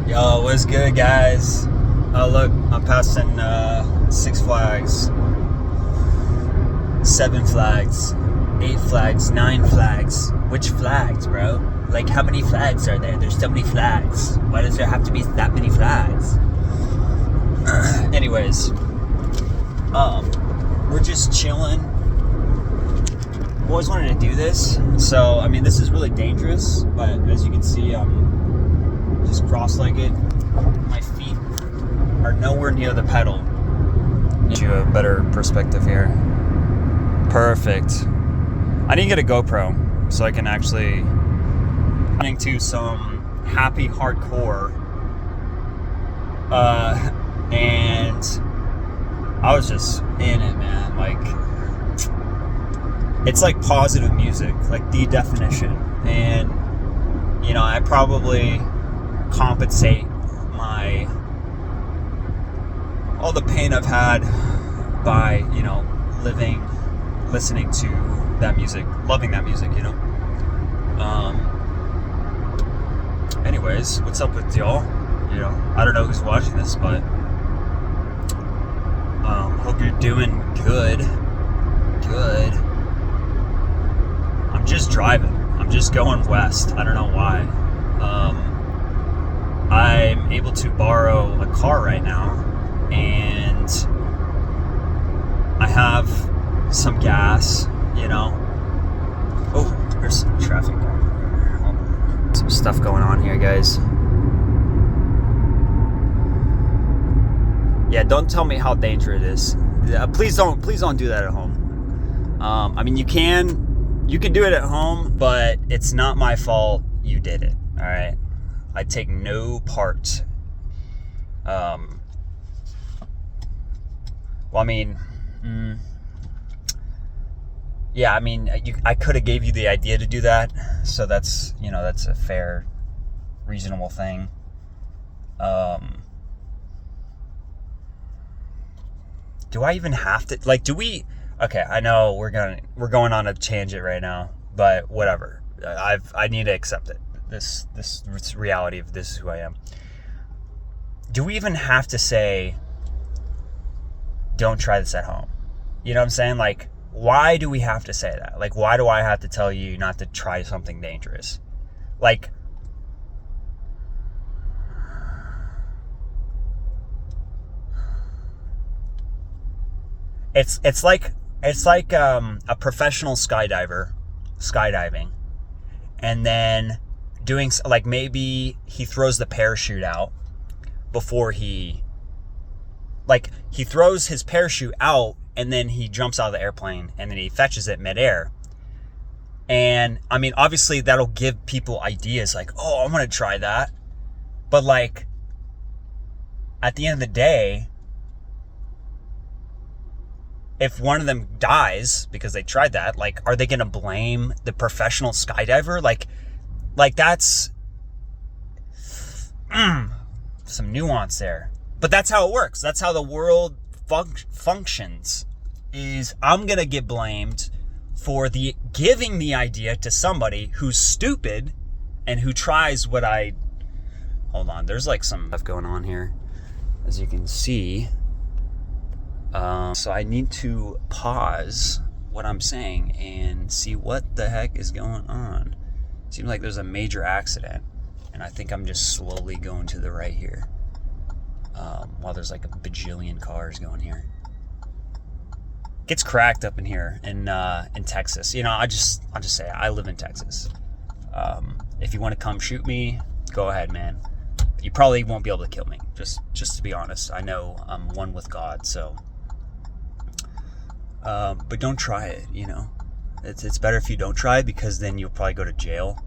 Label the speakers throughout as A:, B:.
A: Yo, what's good, guys? Oh, look, I'm passing Six Flags, 7 flags, 8 flags, 9 flags. Which flags, bro? Like, how many flags are there? There's so many flags. Why does there have to be that many flags? Anyways, we're just chilling. Always wanted to do this, so I mean, this is really dangerous. But as you can see, I'm just cross-legged. My feet are nowhere near the pedal. Give you a better perspective here. Perfect. I need to get a GoPro so I can actually listening to some happy hardcore. And I was just in it, man. Like, it's like positive music, like the definition. And, you know, I probably compensate all the pain I've had by, you know, listening to that music, loving that music, you know. Anyways, what's up with y'all? You know, I don't know who's watching this, but hope you're doing good. I'm just driving. I'm just going west. I don't know why. I'm able to borrow a car right now, and I have some gas, you know. Oh, there's some traffic down here. Some stuff going on here, guys. Yeah, don't tell me how dangerous it is. Please don't do that at home. I mean, you can do it at home, but it's not my fault you did it. All right, I take no part. Well, I mean, yeah, I mean, I could have gave you the idea to do that, so that's, you know, that's a fair, reasonable thing. Do I even have to, like, okay, I know we're going on a tangent right now, but whatever. I need to accept it. This reality of this is who I am. Do we even have to say, don't try this at home? You know what I'm saying? Like, why do we have to say that? Like, why do I have to tell you not to try something dangerous? Like, it's like a professional skydiving, and then doing, like, maybe he throws the parachute out before he throws his parachute out, and then he jumps out of the airplane, and then he fetches it midair. And I mean, obviously that'll give people ideas, like, oh, I want to try that. But, like, at the end of the day, if one of them dies because they tried that, like, are they going to blame the professional skydiver? Like that's some nuance there. But that's how it works. That's how the world functions. Is I'm going to get blamed for giving the idea to somebody who's stupid and who tries what I... Hold on, there's like some stuff going on here, as you can see. So I need to pause what I'm saying and see what the heck is going on. Seems like there's a major accident, and I think I'm just slowly going to the right here. While there's like a bajillion cars going here. Gets cracked up in here in Texas. You know, I'll just say it. I live in Texas. If you want to come shoot me, go ahead, man. You probably won't be able to kill me. Just to be honest, I know I'm one with God, so. But don't try it. You know, it's better if you don't try, because then you'll probably go to jail.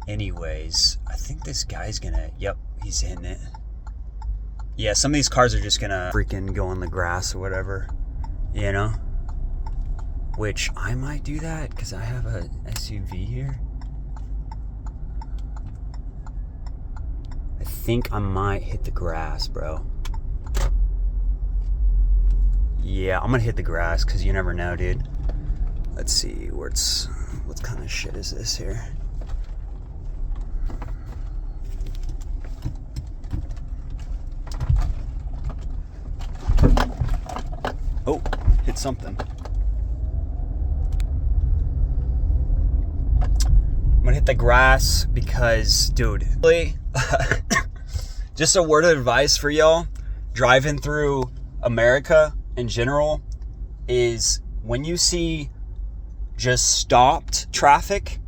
A: Anyways, I think this guy's gonna, yep, he's hitting it. Yeah, some of these cars are just gonna freaking go on the grass or whatever, you know? Which, I might do that, because I have a SUV here. I think I might hit the grass, bro. Yeah, I'm gonna hit the grass, because you never know, dude. Let's see, what kind of shit is this here? hit something. I'm gonna hit the grass because, dude, really, just a word of advice for y'all driving through America in general is when you see just stopped traffic,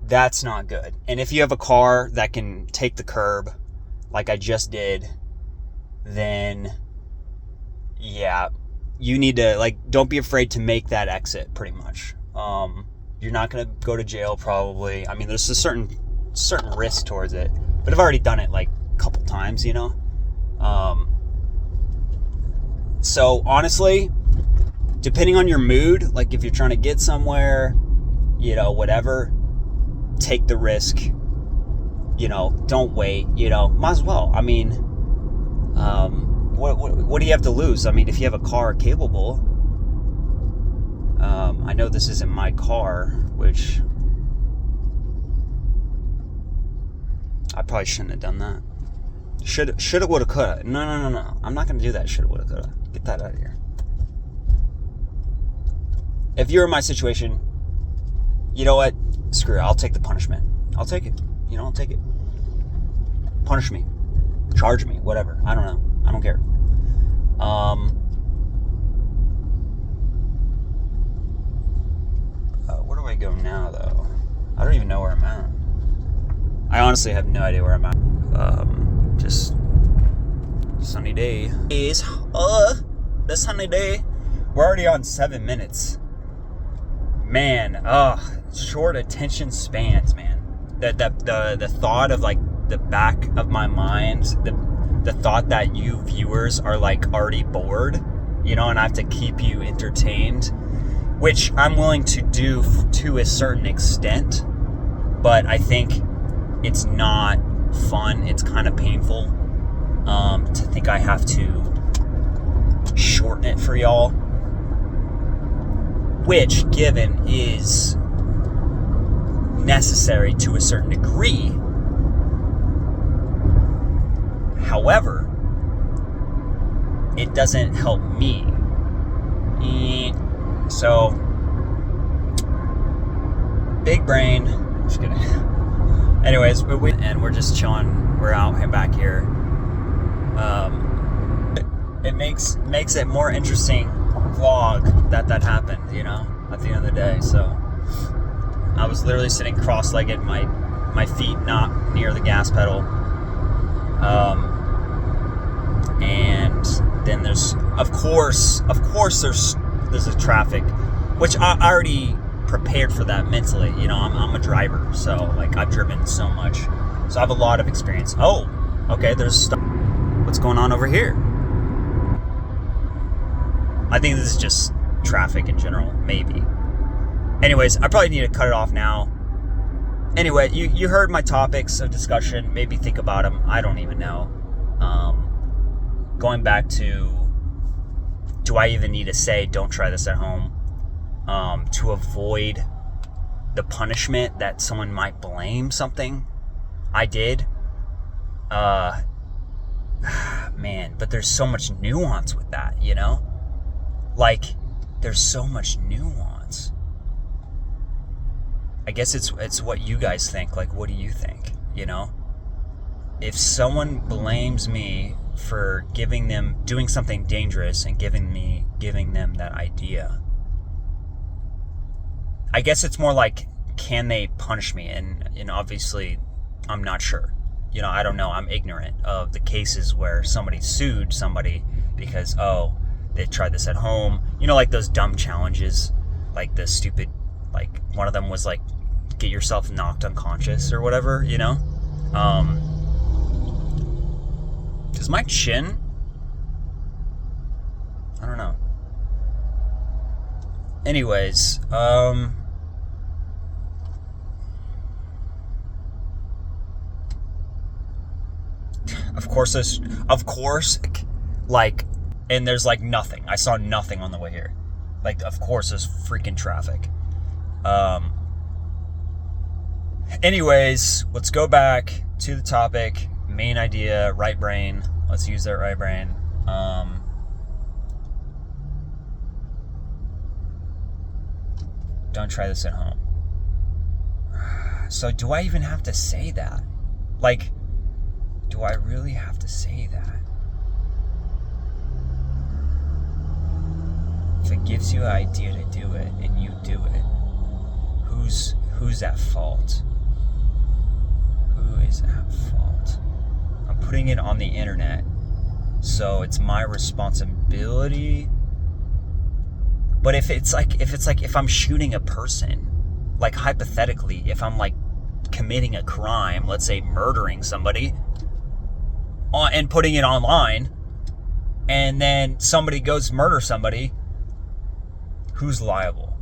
A: that's not good. And if you have a car that can take the curb like I just did, then yeah, you need to, like, don't be afraid to make that exit pretty much. You're not going to go to jail probably. I mean, there's a certain risk towards it, but I've already done it like a couple times, you know? So honestly, depending on your mood, like if you're trying to get somewhere, you know, whatever, take the risk, you know, don't wait, you know, might as well. I mean, what do you have to lose? I mean, if you have a car capable, I know this isn't my car, which I probably shouldn't have done that. Shoulda, woulda, coulda. No. I'm not going to do that. Shoulda, woulda, coulda. Get that out of here. If you're in my situation, you know what? Screw it. I'll take the punishment. I'll take it. You know, I'll take it. Punish me. Charge me. Whatever. I don't know. I don't care. Where do I go now, though? I don't even know where I'm at. I honestly have no idea where I'm at. Just sunny day. It's the sunny day. We're already on 7 minutes. Man, short attention spans, man. The thought of, like, the back of my mind, the thought that you viewers are, like, already bored, you know, and I have to keep you entertained, which I'm willing to do to a certain extent, but I think it's not fun. It's kind of painful to think I have to shorten it for y'all, which, given, is necessary to a certain degree. However, it doesn't help me. So, big brain. Just kidding. Anyways, we're just chilling. We're out and back here. It makes it more interesting vlog that happened, you know, at the end of the day. So I was literally sitting cross-legged, my feet not near the gas pedal. And then there's of course there's a traffic, which I already prepared for that mentally. You know, I'm a driver, so, like, I've driven so much, so I have a lot of experience. Oh, okay, there's stuff. What's going on over here? I think this is just traffic in general, maybe. Anyways, I probably need to cut it off now. Anyway, you heard my topics of discussion. Maybe think about them. I don't even know. Going back to, do I even need to say don't try this at home? To avoid the punishment that someone might blame something I did. Man, but there's so much nuance with that, you know? Like, there's so much nuance. I guess it's what you guys think. Like, what do you think, you know? If someone blames me for doing something dangerous and giving them that idea, I guess it's more like, can they punish me? And obviously, I'm not sure. You know, I don't know. I'm ignorant of the cases where somebody sued somebody because, oh, they tried this at home. You know, like those dumb challenges, like the stupid, like one of them was like, get yourself knocked unconscious or whatever, you know? Does my chin, I don't know. Anyways, of course, like, and there's like nothing. I saw nothing on the way here. Like, of course, there's freaking traffic. Anyways, let's go back to the topic. Main idea, right brain. Let's use that right brain. don't try this at home. So do I even have to say that? Like, do I really have to say that? If it gives you an idea to do it and you do it, who's at fault? Who is at fault? I'm putting it on the internet, so it's my responsibility. But if I'm shooting a person, like hypothetically, if I'm like committing a crime, let's say murdering somebody, and putting it online, and then somebody goes murder somebody, who's liable?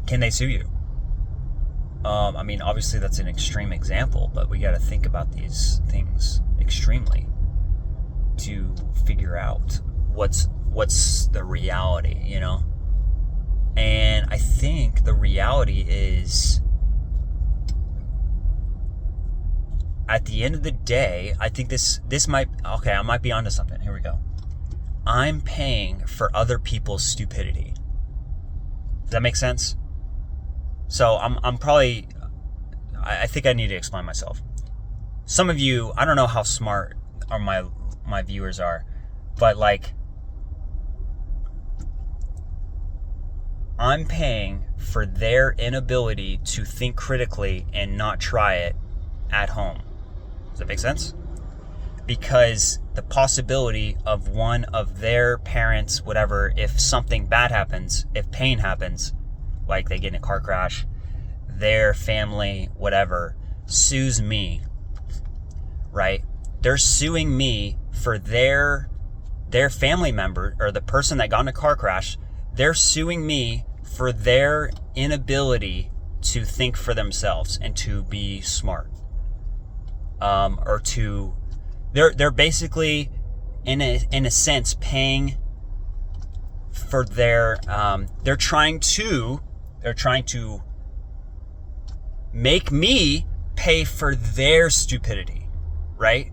A: Can they sue you? I mean, obviously that's an extreme example, but we got to think about these things extremely to figure out what's the reality, you know? And I think the reality is, at the end of the day, I think this might, okay, I might be onto something. Here we go. I'm paying for other people's stupidity. Does that make sense? So I'm probably, I think I need to explain myself. Some of you, I don't know how smart my viewers are, but like, I'm paying for their inability to think critically and not try it at home. Does that make sense? Because the possibility of one of their parents, whatever, if something bad happens, if pain happens, like they get in a car crash, their family, whatever, sues me, right? They're suing me for their family member, or the person that got in a car crash, they're suing me for their inability to think for themselves and to be smart. They're basically in a sense paying for their, they're trying to make me pay for their stupidity, right?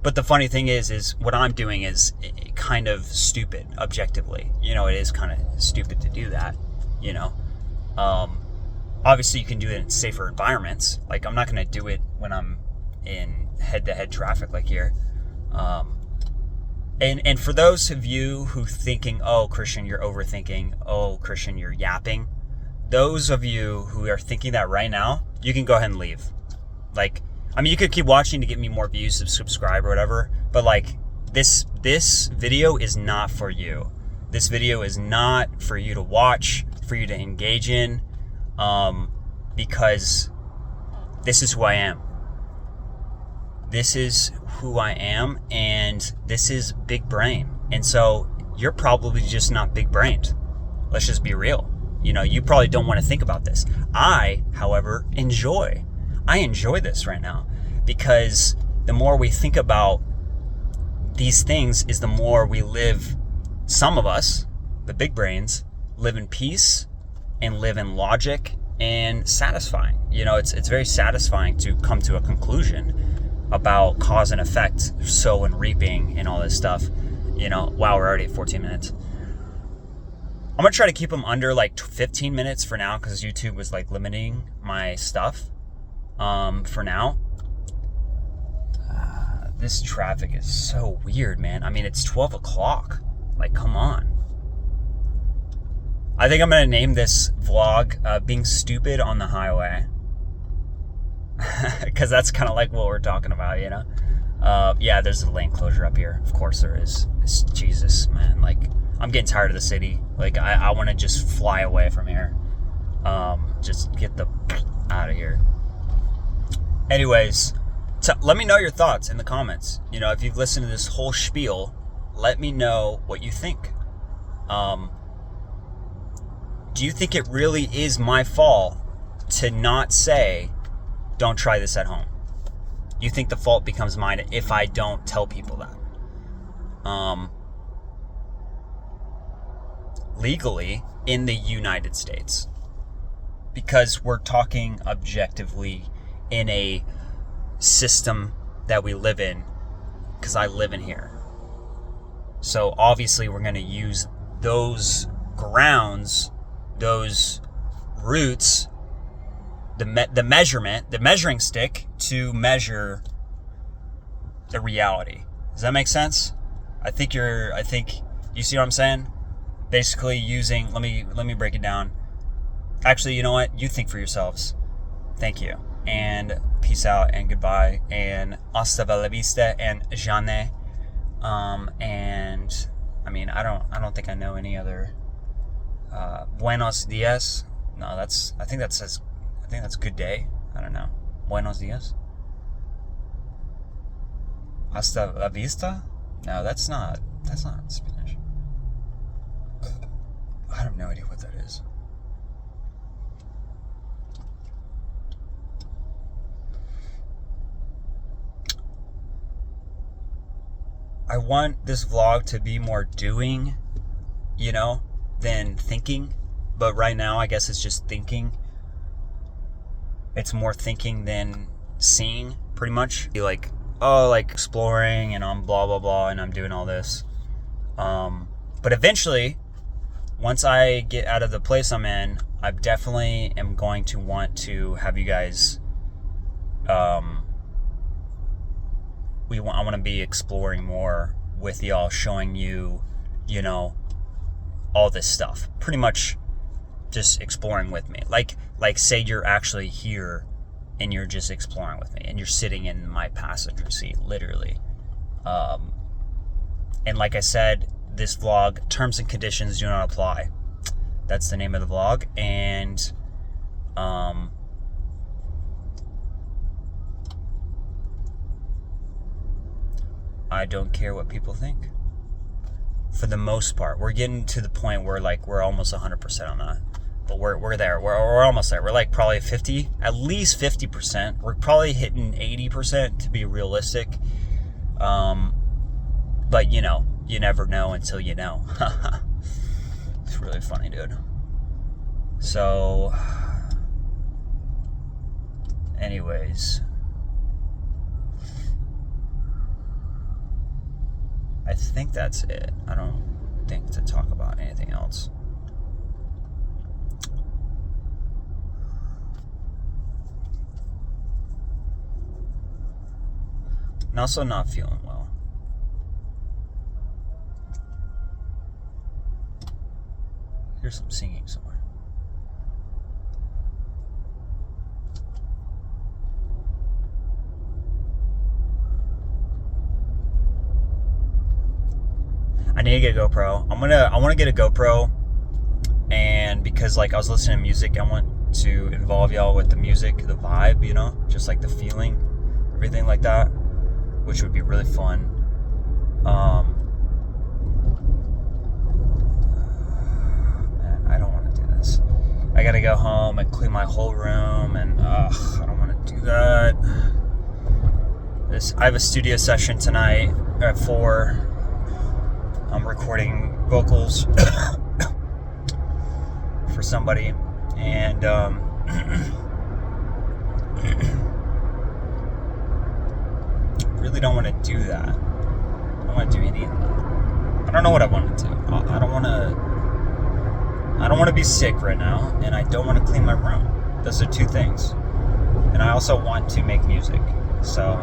A: But the funny thing is what I'm doing is kind of stupid, objectively. You know, it is kind of stupid to do that, you know. Obviously, you can do it in safer environments. Like, I'm not going to do it when I'm in head-to-head traffic like here. And for those of you who thinking, oh, Christian, you're overthinking. Oh, Christian, you're yapping. Those of you who are thinking that right now, you can go ahead and leave. Like, I mean, you could keep watching to get me more views, subscribe or whatever. But like, this video is not for you. This video is not for you to watch, for you to engage in, because this is who I am. This is who I am, and this is big brain. And so you're probably just not big brained. Let's just be real. You know, you probably don't want to think about this. I, however, enjoy this right now, because the more we think about these things is the more we live. Some of us, the big brains, live in peace and live in logic and satisfying. You know, it's very satisfying to come to a conclusion about cause and effect, sow and reaping and all this stuff. You know, wow, we're already at 14 minutes. I'm going to try to keep them under like 15 minutes for now, because YouTube was like limiting my stuff for now. This traffic is so weird, man. I mean, it's 12 o'clock. Like, come on. I think I'm going to name this vlog Being Stupid on the Highway. Because that's kind of like what we're talking about, you know? Yeah, there's a lane closure up here. Of course there is. Jesus, man. Like, I'm getting tired of the city. Like, I want to just fly away from here. Just get the out of here. Anyways, let me know your thoughts in the comments. You know, if you've listened to this whole spiel, let me know what you think. Do you think it really is my fault to not say, don't try this at home? You think the fault becomes mine if I don't tell people that? Legally, in the United States, because we're talking objectively in a system that we live in, because I live in here. So obviously we're going to use those grounds, those roots, the measuring stick to measure the reality. Does that make sense? I think you see what I'm saying? Basically using, let me break it down. Actually, you know what? You think for yourselves. Thank you. And peace out and goodbye and hasta la vista and jamais. And I mean, I don't think I know any other buenos dias. No, I think that's good day. I don't know. Buenos dias. Hasta la vista? No, that's not Spanish. I have no idea what that is. I want this vlog to be more doing, than thinking. But right now, I guess it's just thinking. It's more thinking than seeing, pretty much. Like exploring, and I'm blah, blah, blah, and I'm doing all this. But eventually, once I get out of the place I'm in, I definitely am going to want to have you guys, I want to be exploring more with y'all, showing you, all this stuff. Pretty much just exploring with me. Like say you're actually here and you're just exploring with me and you're sitting in my passenger seat, literally. And like I said, this vlog, terms and conditions do not apply. That's the name of the vlog. And I don't care what people think. For the most part, we're getting to the point where we're almost 100% on that. But we're there. We're almost there. We're like probably 50, at least 50%. We're probably hitting 80% to be realistic. But you never know until you know. It's really funny, dude. So, anyways, I think that's it. I don't think to talk about anything else. I'm also not feeling well. Here's some singing somewhere. I need to get a GoPro. I want to get a GoPro, and because I was listening to music, I want to involve y'all with the music, the vibe, just like the feeling, everything like that, which would be really fun. Man, I don't want to do this. I gotta go home and clean my whole room, and I don't want to do that. I have a studio session tonight at 4. I'm recording vocals for somebody, and really don't want to do that. I don't want to do any of that. I don't know what I want to do. I don't want to be sick right now, and I don't want to clean my room. Those are two things. And I also want to make music. So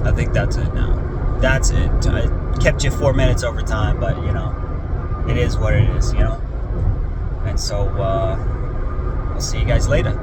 A: I think that's it now. That's it. I kept you 4 minutes over time, but it is what it is, And so, I'll see you guys later.